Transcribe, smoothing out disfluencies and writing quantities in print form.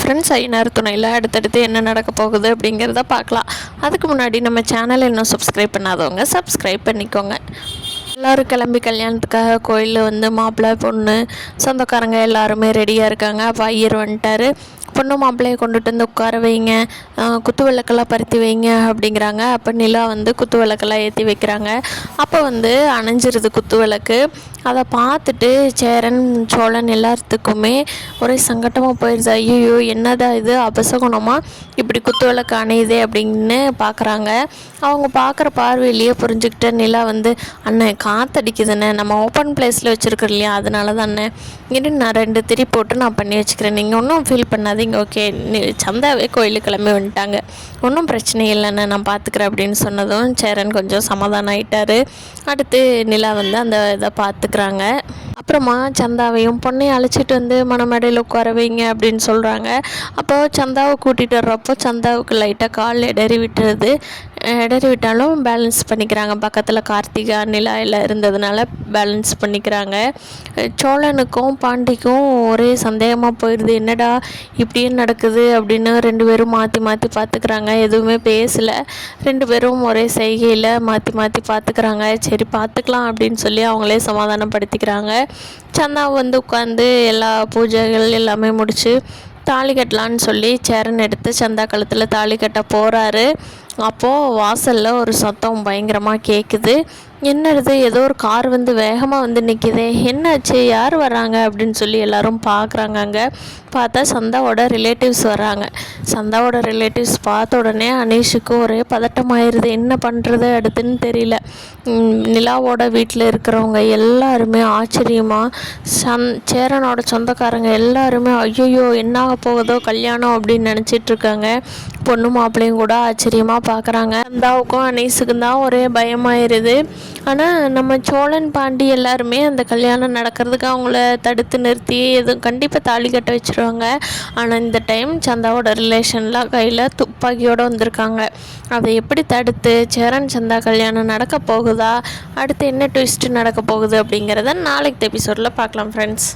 Friends, ஐநாறு துணையில் அடுத்தடுத்து என்ன நடக்க போகுது அப்படிங்கிறத பார்க்கலாம். அதுக்கு முன்னாடி நம்ம சேனலை இன்னும் சப்ஸ்கிரைப் பண்ணாதவங்க சப்ஸ்கிரைப் பண்ணிக்கோங்க. எல்லோரும் கிளம்பி கல்யாணத்துக்காக கோயிலில் மாப்பிள்ளை பொண்ணு சொந்தக்காரங்க எல்லாருமே ரெடியாக இருக்காங்க. அப்போ ஐயர் வந்துட்டார். பொண்ணு மாப்பிள்ளையை கொண்டுட்டு உட்கார வைங்க, குத்து விளக்கெல்லாம் பருத்தி வைங்க அப்படிங்கிறாங்க. அப்போ நிலா குத்து விளக்கெல்லாம் ஏற்றி வைக்கிறாங்க. அப்போ அணைஞ்சிருது குத்து விளக்கு. அதை பார்த்துட்டு சேரன் சோழன் எல்லாத்துக்குமே ஒரே சங்கட்டமாக போயிடுது. ஐயோ, என்னதான் இது, அபசகுணமாக இப்படி குத்து விளக்கு அணையுதே அப்படின்னு பார்க்குறாங்க. அவங்க பார்க்குற பார்வையிலேயே புரிஞ்சுக்கிட்ட நிலா அண்ணன் காற்றடிக்குதுண்ணே, நம்ம ஓப்பன் பிளேஸில் வச்சுருக்கோம் இல்லையா, அதனால தான் அண்ணன் இங்கிட்டு நான் 2 திரி போட்டு நான் பண்ணி வச்சுக்கிறேன், நீங்கள் ஒன்றும் ஃபீல் பண்ணாதீங்க, ஓகே. சந்தாவே கோயிலுக்கு கிளம்பி வந்துட்டாங்க, ஒன்றும் பிரச்சனை இல்லைண்ணே, நான் பார்த்துக்கிறேன் அப்படின்னு சொன்னதும் சேரன் கொஞ்சம் சமாதானம் ஆகிட்டார். அடுத்து நிலா அந்த இதை பார்த்துக்கிறாங்க. அப்புறமா சந்தாவையும் பொண்ணையும் அழைச்சிட்டு மணமேடையில் உட்கார வைங்க அப்படின்னு சொல்கிறாங்க. அப்போது சந்தாவை கூட்டிகிட்டு வர்றப்போ சந்தாவுக்கு லைட்டாக கால் இடறி விட்டுறது. இடறி விட்டாலும் பேலன்ஸ் பண்ணிக்கிறாங்க. பக்கத்தில் கார்த்திகா நிலா எல்லாம் இருந்ததுனால பேலன்ஸ் பண்ணிக்கிறாங்க. சோழனுக்கும் பாண்டிக்கும் ஒரே சந்தேகமாக போயிடுது. என்னடா இப்படியே நடக்குது அப்படின்னு 2 பேரும் மாற்றி மாற்றி பார்த்துக்கிறாங்க. எதுவுமே பேசலை. 2 பேரும் ஒரே செய்கையில் மாற்றி மாற்றி பார்த்துக்கிறாங்க. சரி பார்த்துக்கலாம் அப்படின்னு சொல்லி அவங்களே சமாதானப்படுத்திக்கிறாங்க. சந்தா உட்காந்து எல்லா பூஜைகள் எல்லாமே முடித்து தாலி கட்டலான்னு சொல்லி சேரன் எடுத்து சந்தா கழுத்தில் தாலி கட்ட போகிறாரு. அப்போது வாசலில் ஒரு சத்தம் பயங்கரமாக கேட்குது. என்னது, ஏதோ ஒரு கார் வேகமாக நிற்கிதே, என்னாச்சு, யார் வராங்க அப்படின்னு சொல்லி எல்லோரும் பார்க்குறாங்க. அங்கே பார்த்தா சந்தாவோட ரிலேட்டிவ்ஸ் வராங்க. சந்தாவோட ரிலேட்டிவ்ஸ் பார்த்த உடனே அனீஷுக்கு ஒரே பதட்டமாயிருது. என்ன பண்ணுறது அடுத்துன்னு தெரியல. நிலாவோட வீட்டில் இருக்கிறவங்க எல்லாருமே ஆச்சரியமாக சேரனோட சொந்தக்காரங்க எல்லாருமே ஐயோ என்ன போகுதோ கல்யாணம் அப்படின்னு நினச்சிட்ருக்காங்க. பொண்ணு மாப்பிள்ளையும் கூட ஆச்சரியமாக பார்க்குறாங்க. சந்தாவுக்கும் அனீஸுக்கும் தான் ஒரே பயமாயிருது. ஆனால் நம்ம சோழன் பாண்டி எல்லாருமே அந்த கல்யாணம் நடக்கிறதுக்கு அவங்கள தடுத்து நிறுத்தி எதுவும் கண்டிப்பாக தாலி கட்ட வச்சுருவாங்க. ஆனால் இந்த டைம் சந்தாவோட ரிலேஷன்லாம் கையில் துப்பாக்கியோடு வந்திருக்காங்க. அதை எப்படி தடுத்து சேரன் சந்தா கல்யாணம் நடக்க போகுதா, அடுத்து என்ன ட்விஸ்ட்டு நடக்க போகுது அப்படிங்கிறத நாளைக்கு எபிசோடில் பார்க்கலாம் ஃப்ரெண்ட்ஸ்.